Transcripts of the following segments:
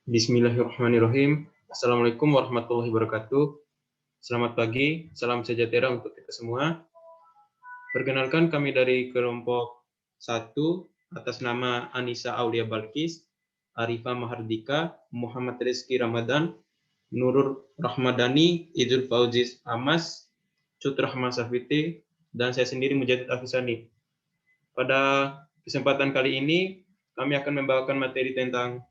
Bismillahirrahmanirrahim. Assalamualaikum warahmatullahi wabarakatuh. Selamat pagi, salam sejahtera untuk kita semua. Perkenalkan kami dari kelompok 1 atas nama Anissa Aulia Balkis, Arifah Mahardika, Muhammad Rizky Ramadan, Nurul Rahmadani, Idul Fauzis Amas, Cut Rahman Safiti, dan saya sendiri Mujadid Afisani. Pada kesempatan kali ini, kami akan membawakan materi tentang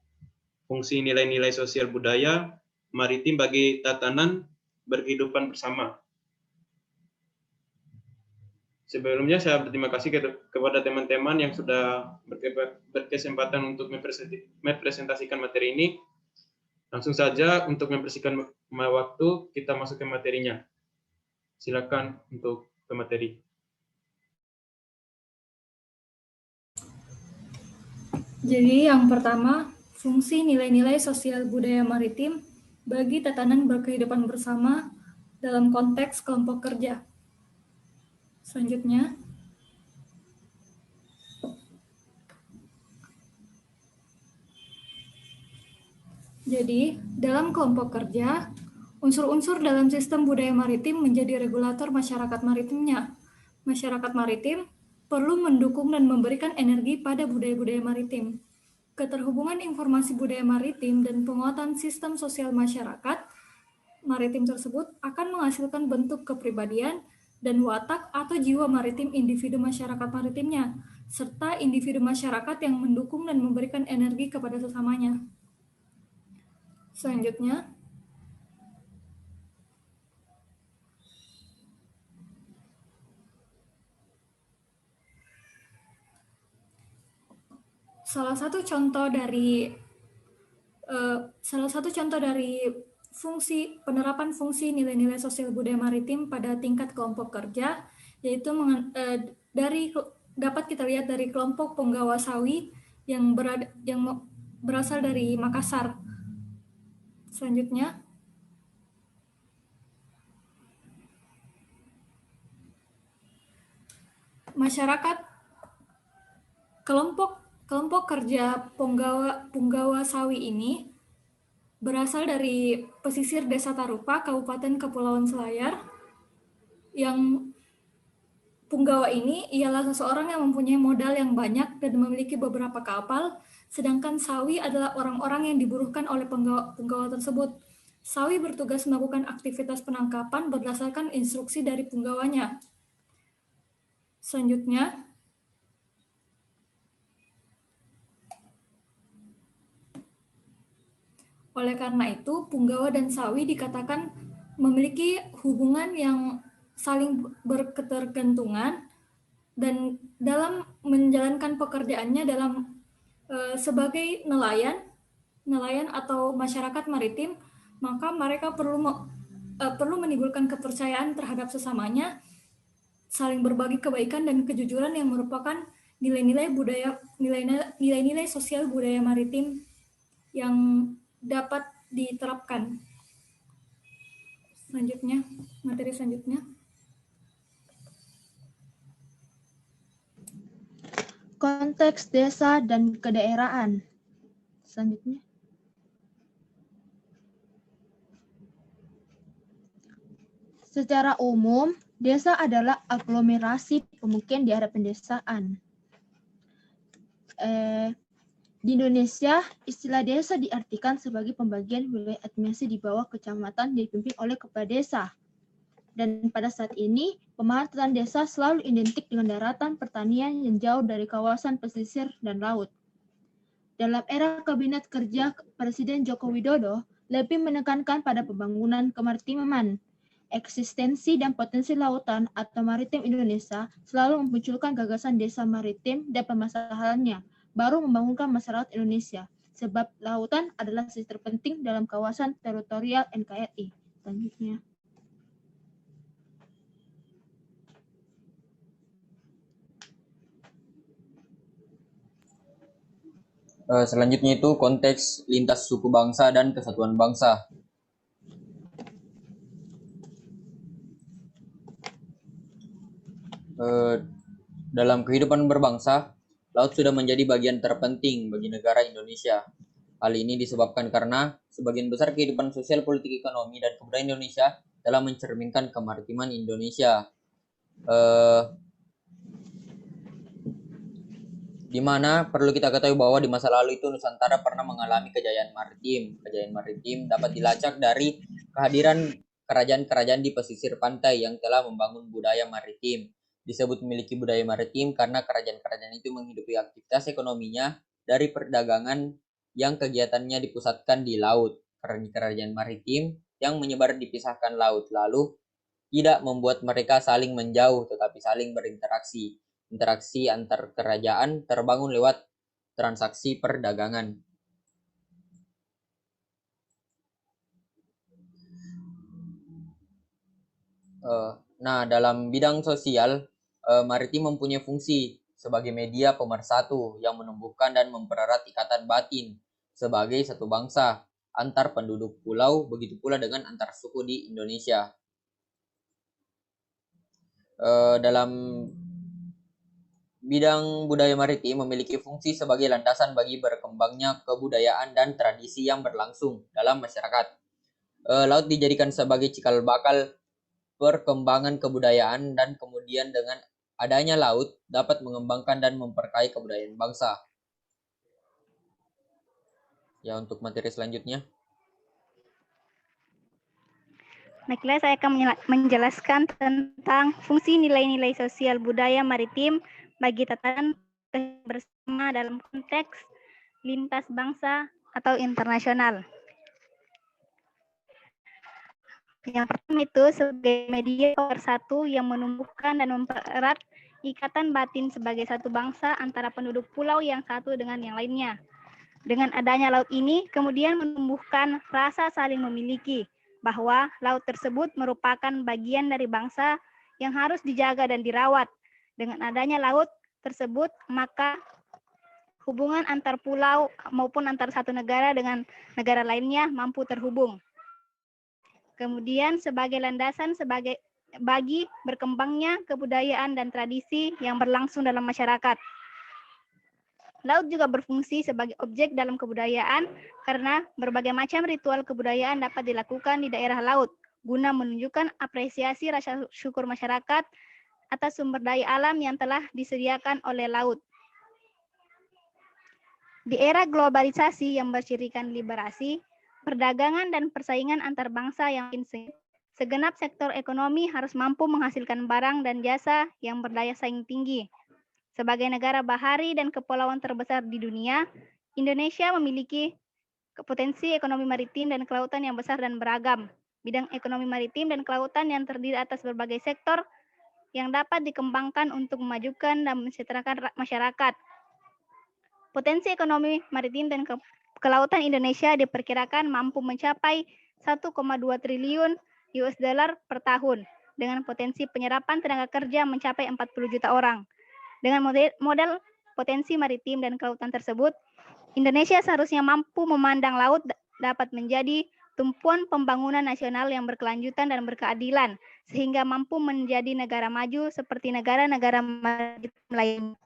fungsi nilai-nilai sosial budaya maritim bagi tatanan berkehidupan bersama. Sebelumnya saya berterima kasih kepada teman-teman yang sudah berkesempatan untuk mempresentasikan materi ini. Langsung saja untuk membersihkan waktu, kita masuk ke materinya. Silakan untuk ke materi. Jadi yang pertama, fungsi nilai-nilai sosial budaya maritim bagi tatanan berkehidupan bersama dalam konteks kelompok kerja. Selanjutnya, jadi dalam kelompok kerja, unsur-unsur dalam sistem budaya maritim menjadi regulator masyarakat maritimnya. Masyarakat maritim perlu mendukung dan memberikan energi pada budaya-budaya maritim. Keterhubungan informasi budaya maritim dan penguatan sistem sosial masyarakat maritim tersebut akan menghasilkan bentuk kepribadian dan watak atau jiwa maritim individu masyarakat maritimnya, serta individu masyarakat yang mendukung dan memberikan energi kepada sesamanya. Selanjutnya, salah satu contoh dari penerapan fungsi nilai-nilai sosial budaya maritim pada tingkat kelompok kerja, yaitu dapat kita lihat dari kelompok Penggawa Sawi yang berasal dari Makassar. Selanjutnya, masyarakat kelompok kerja Penggawa Sawi ini berasal dari pesisir Desa Tarupa, Kabupaten Kepulauan Selayar, yang Punggawa ini ialah seseorang yang mempunyai modal yang banyak dan memiliki beberapa kapal, sedangkan Sawi adalah orang-orang yang diburuhkan oleh punggawa tersebut. Sawi bertugas melakukan aktivitas penangkapan berdasarkan instruksi dari punggawanya. Selanjutnya, oleh karena itu, Punggawa dan Sawi dikatakan memiliki hubungan yang saling berketergantungan dan dalam menjalankan pekerjaannya sebagai nelayan atau masyarakat maritim, maka mereka perlu menimbulkan kepercayaan terhadap sesamanya, saling berbagi kebaikan dan kejujuran yang merupakan nilai-nilai sosial budaya maritim yang dapat diterapkan. Selanjutnya, materi selanjutnya. Konteks desa dan kedaerahan. Selanjutnya. Secara umum, desa adalah aglomerasi pemukiman di area pedesaan. Di Indonesia, istilah desa diartikan sebagai pembagian wilayah administrasi di bawah kecamatan dipimpin oleh kepala desa. Dan pada saat ini, pemahaman tentang desa selalu identik dengan daratan pertanian yang jauh dari kawasan pesisir dan laut. Dalam era Kabinet Kerja Presiden Joko Widodo, lebih menekankan pada pembangunan kemaritiman. Eksistensi dan potensi lautan atau maritim Indonesia selalu memunculkan gagasan desa maritim dan permasalahannya, baru membangunkan masyarakat Indonesia, sebab lautan adalah sisi terpenting dalam kawasan teritorial NKRI. Selanjutnya. Selanjutnya itu konteks lintas suku bangsa dan kesatuan bangsa. Dalam kehidupan berbangsa, laut sudah menjadi bagian terpenting bagi negara Indonesia. Hal ini disebabkan karena sebagian besar kehidupan sosial, politik, ekonomi, dan kebudayaan Indonesia telah mencerminkan kemaritiman Indonesia. Di mana perlu kita ketahui bahwa di masa lalu itu Nusantara pernah mengalami kejayaan maritim. Kejayaan maritim dapat dilacak dari kehadiran kerajaan-kerajaan di pesisir pantai yang telah membangun budaya maritim. Disebut memiliki budaya maritim karena kerajaan-kerajaan itu menghidupi aktivitas ekonominya dari perdagangan yang kegiatannya dipusatkan di laut. Kerajaan maritim yang menyebar dipisahkan laut, lalu tidak membuat mereka saling menjauh tetapi saling berinteraksi. Interaksi antar kerajaan terbangun lewat transaksi perdagangan. Nah, dalam bidang sosial, maritim mempunyai fungsi sebagai media pemersatu yang menumbuhkan dan mempererat ikatan batin sebagai satu bangsa antar penduduk pulau, begitu pula dengan antar suku di Indonesia. Dalam bidang budaya maritim memiliki fungsi sebagai landasan bagi berkembangnya kebudayaan dan tradisi yang berlangsung dalam masyarakat. Laut dijadikan sebagai cikal bakal perkembangan kebudayaan dan kemudian dengan adanya laut dapat mengembangkan dan memperkaya kebudayaan bangsa. Ya, untuk materi selanjutnya. Baiklah, saya akan menjelaskan tentang fungsi nilai-nilai sosial budaya maritim bagi tatanan bersama dalam konteks lintas bangsa atau internasional. Yang pertama itu sebagai media pemersatu yang menumbuhkan dan mempererat ikatan batin sebagai satu bangsa antara penduduk pulau yang satu dengan yang lainnya. Dengan adanya laut ini kemudian menumbuhkan rasa saling memiliki, bahwa laut tersebut merupakan bagian dari bangsa yang harus dijaga dan dirawat. Dengan adanya laut tersebut, maka hubungan antar pulau maupun antar satu negara dengan negara lainnya mampu terhubung. Kemudian sebagai landasan bagi berkembangnya kebudayaan dan tradisi yang berlangsung dalam masyarakat. Laut juga berfungsi sebagai objek dalam kebudayaan karena berbagai macam ritual kebudayaan dapat dilakukan di daerah laut guna menunjukkan apresiasi rasa syukur masyarakat atas sumber daya alam yang telah disediakan oleh laut. Di era globalisasi yang bercirikan liberasi, perdagangan dan persaingan antar bangsa yang sengit, segenap sektor ekonomi harus mampu menghasilkan barang dan jasa yang berdaya saing tinggi. Sebagai negara bahari dan kepulauan terbesar di dunia, Indonesia memiliki potensi ekonomi maritim dan kelautan yang besar dan beragam. Bidang ekonomi maritim dan kelautan yang terdiri atas berbagai sektor yang dapat dikembangkan untuk memajukan dan mensejahterakan masyarakat. Potensi ekonomi maritim dan kelautan Indonesia diperkirakan mampu mencapai 1,2 triliun US dollar per tahun dengan potensi penyerapan tenaga kerja mencapai 40 juta orang. Dengan model potensi maritim dan kelautan tersebut, Indonesia seharusnya mampu memandang laut dapat menjadi tumpuan pembangunan nasional yang berkelanjutan dan berkeadilan, sehingga mampu menjadi negara maju seperti negara-negara maritim lainnya.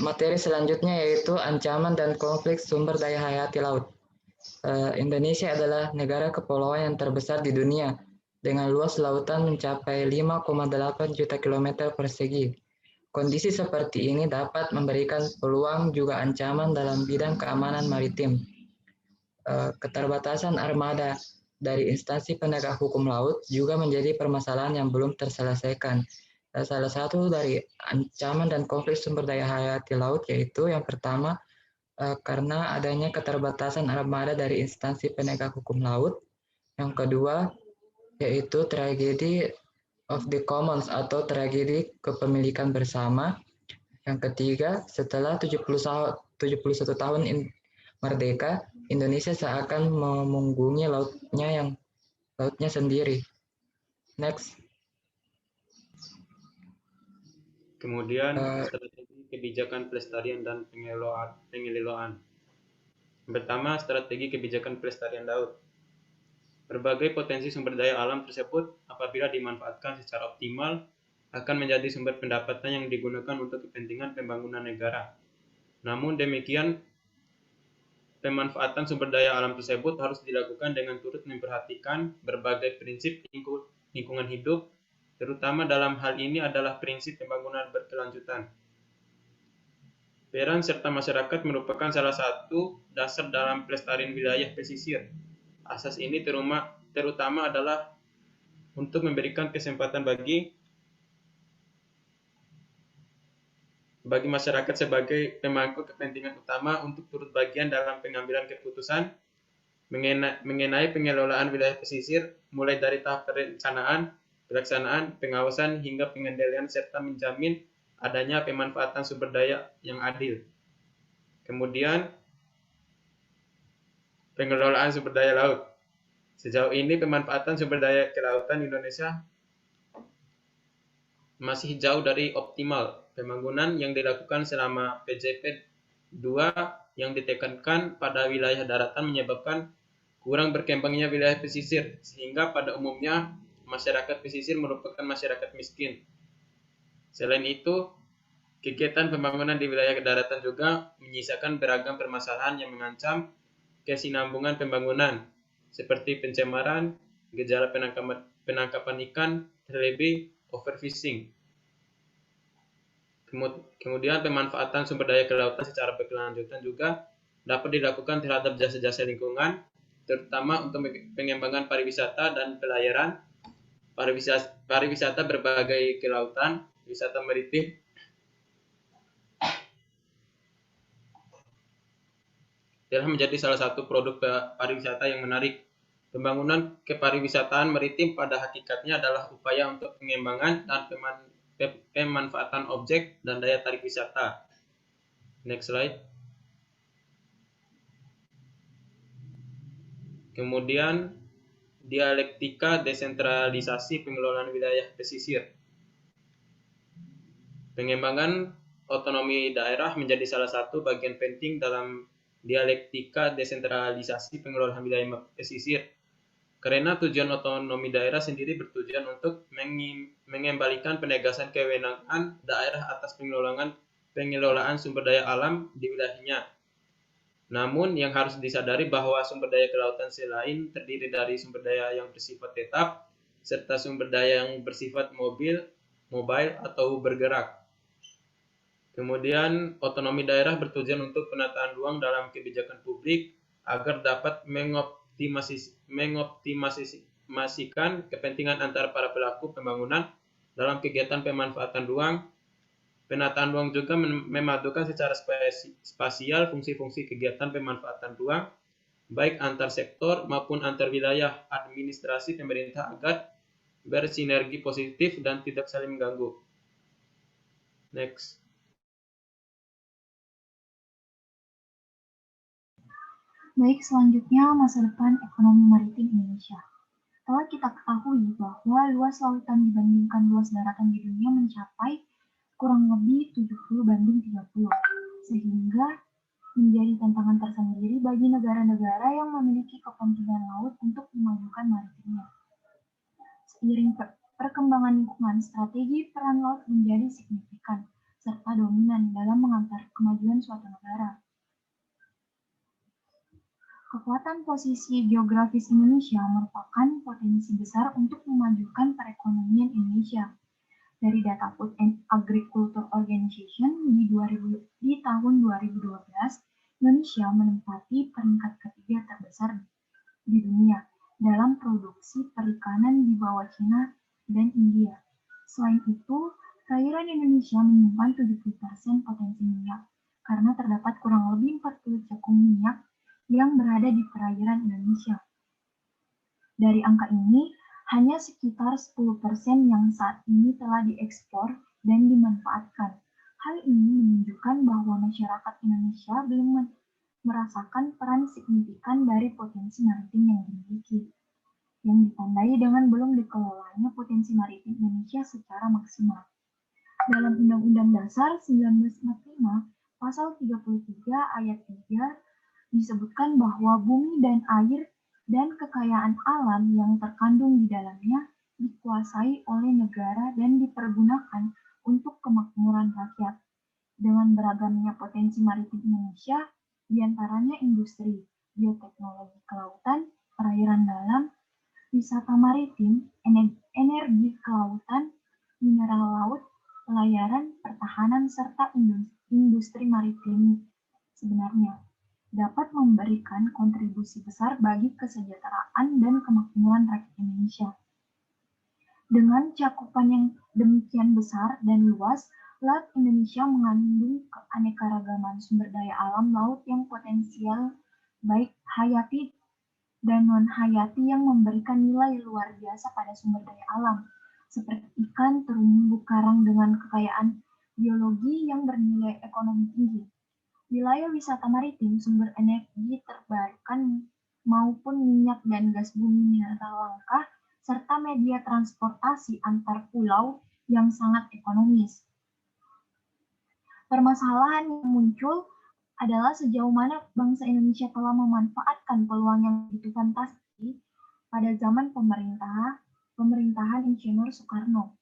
Materi selanjutnya yaitu ancaman dan konflik sumber daya hayati laut. Indonesia adalah negara kepulauan yang terbesar di dunia dengan luas lautan mencapai 5,8 juta kilometer persegi. Kondisi seperti ini dapat memberikan peluang juga ancaman dalam bidang keamanan maritim. Keterbatasan armada dari instansi penegak hukum laut juga menjadi permasalahan yang belum terselesaikan. Salah satu dari ancaman dan konflik sumber daya hayati laut yaitu yang pertama, karena adanya keterbatasan armada dari instansi penegak hukum laut. Yang kedua, yaitu tragedi of the commons atau tragedi kepemilikan bersama. Yang ketiga, setelah 71 tahun merdeka, Indonesia seakan memunggungi lautnya sendiri. Next. Kemudian strategi kebijakan pelestarian dan pengelolaan. Pertama, strategi kebijakan pelestarian laut. Berbagai potensi sumber daya alam tersebut apabila dimanfaatkan secara optimal akan menjadi sumber pendapatan yang digunakan untuk kepentingan pembangunan negara. Namun demikian, pemanfaatan sumber daya alam tersebut harus dilakukan dengan turut memperhatikan berbagai prinsip lingkungan hidup, terutama dalam hal ini adalah prinsip pembangunan berkelanjutan. Peran serta masyarakat merupakan salah satu dasar dalam pelestarian wilayah pesisir. Asas ini terutama adalah untuk memberikan kesempatan bagi masyarakat sebagai pemangku kepentingan utama untuk turut bagian dalam pengambilan keputusan mengenai pengelolaan wilayah pesisir, mulai dari tahap perencanaan, pelaksanaan, pengawasan, hingga pengendalian serta menjamin adanya pemanfaatan sumber daya yang adil. Kemudian, pengelolaan sumber daya laut. Sejauh ini pemanfaatan sumber daya kelautan Indonesia masih jauh dari optimal. Pembangunan yang dilakukan selama PJP 2 yang ditekankan pada wilayah daratan menyebabkan kurang berkembangnya wilayah pesisir, sehingga pada umumnya masyarakat pesisir merupakan masyarakat miskin. Selain itu, kegiatan pembangunan di wilayah daratan juga menyisakan beragam permasalahan yang mengancam kesinambungan pembangunan, seperti pencemaran, gejala penangkapan ikan, terlebih overfishing. Kemudian pemanfaatan sumber daya kelautan secara berkelanjutan juga dapat dilakukan terhadap jasa-jasa lingkungan, terutama untuk pengembangan pariwisata dan pelayaran, pariwisata berbagai kelautan, wisata maritim, telah menjadi salah satu produk pariwisata yang menarik. Pembangunan kepariwisataan maritim pada hakikatnya adalah upaya untuk pengembangan dan pemanfaatan objek dan daya tarik wisata. Next slide. Kemudian, dialektika desentralisasi pengelolaan wilayah pesisir. Pengembangan otonomi daerah menjadi salah satu bagian penting dalam dialektika desentralisasi pengelolaan wilayah pesisir. Karena tujuan otonomi daerah sendiri bertujuan untuk mengembalikan penegasan kewenangan daerah atas pengelolaan sumber daya alam di wilayahnya. Namun yang harus disadari bahwa sumber daya kelautan selain terdiri dari sumber daya yang bersifat tetap, serta sumber daya yang bersifat mobile atau bergerak. Kemudian otonomi daerah bertujuan untuk penataan ruang dalam kebijakan publik agar dapat mengoptimasikan kepentingan antara para pelaku pembangunan dalam kegiatan pemanfaatan ruang. Penataan ruang juga memadukan secara spasial fungsi-fungsi kegiatan pemanfaatan ruang, baik antar sektor maupun antar wilayah administrasi pemerintah agar bersinergi positif dan tidak saling mengganggu. Next. Baik, selanjutnya masa depan ekonomi maritim Indonesia. Telah kita ketahui bahwa luas lautan dibandingkan luas daratan di dunia mencapai kurang lebih 70:30, sehingga menjadi tantangan tersendiri bagi negara-negara yang memiliki kepentingan laut untuk memajukan maritimnya. Seiring perkembangan lingkungan, strategi peran laut menjadi signifikan serta dominan dalam mengantar kemajuan suatu negara. Kekuatan posisi geografis Indonesia merupakan potensi besar untuk memajukan perekonomian Indonesia. Dari data Food and Agriculture Organization di tahun 2012, Indonesia menempati peringkat ketiga terbesar di dunia dalam produksi perikanan di bawah Cina dan India. Selain itu, perairan Indonesia menyimpan 70% potensi minyak karena terdapat kurang lebih 40 cakung minyak yang berada di perairan Indonesia. Dari angka ini, hanya sekitar 10% yang saat ini telah diekspor dan dimanfaatkan. Hal ini menunjukkan bahwa masyarakat Indonesia belum merasakan peran signifikan dari potensi maritim yang dimiliki, yang ditandai dengan belum dikelolanya potensi maritim Indonesia secara maksimal. Dalam Undang-Undang Dasar 1945, Pasal 33 Ayat 3 disebutkan bahwa bumi dan air dan kekayaan alam yang terkandung di dalamnya dikuasai oleh negara dan dipergunakan untuk kemakmuran rakyat. Dengan beragamnya potensi maritim Indonesia, diantaranya industri, bioteknologi kelautan, perairan dalam, wisata maritim, energi kelautan, mineral laut, pelayaran, pertahanan, serta industri maritim sebenarnya dapat memberikan kontribusi besar bagi kesejahteraan dan kemakmuran rakyat Indonesia. Dengan cakupan yang demikian besar dan luas, Laut Indonesia mengandung keanekaragaman sumber daya alam laut yang potensial baik hayati dan non-hayati yang memberikan nilai luar biasa pada sumber daya alam, seperti ikan, terumbu karang dengan kekayaan biologi yang bernilai ekonomi tinggi. Wilayah wisata maritim, sumber energi terbarukan maupun minyak dan gas bumi mineral langka, serta media transportasi antar pulau yang sangat ekonomis. Permasalahan yang muncul adalah sejauh mana bangsa Indonesia telah memanfaatkan peluang yang begitu fantastis pada zaman pemerintahan Insinyur Soekarno.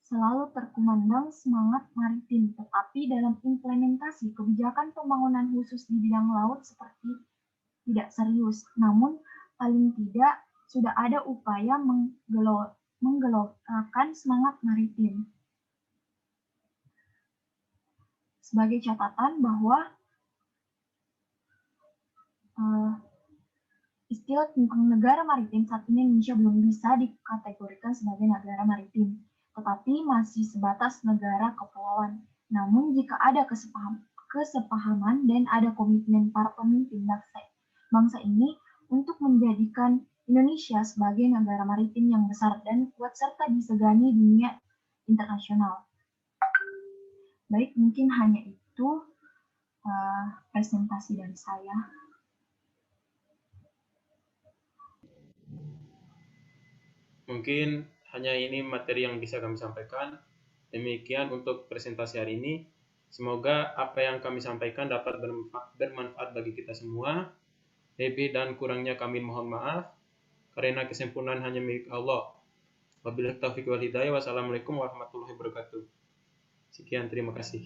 Selalu terkumandang semangat maritim, tetapi dalam implementasi kebijakan pembangunan khusus di bidang laut seperti tidak serius. Namun, paling tidak sudah ada upaya menggelorkan semangat maritim. Sebagai catatan bahwa istilah tentang negara maritim saat ini Indonesia belum bisa dikategorikan sebagai negara maritim, tetapi masih sebatas negara kepulauan. Namun jika ada kesepahaman dan ada komitmen para pemimpin bangsa ini untuk menjadikan Indonesia sebagai negara maritim yang besar dan kuat serta disegani dunia internasional. Baik, mungkin hanya itu presentasi dari saya. Mungkin hanya ini materi yang bisa kami sampaikan. Demikian untuk presentasi hari ini. Semoga apa yang kami sampaikan dapat bermanfaat bagi kita semua. Lebih dan kurangnya kami mohon maaf, karena kesempurnaan hanya milik Allah. Wabillahi taufiq wal hidayah. Wassalamualaikum warahmatullahi wabarakatuh. Sekian, terima kasih.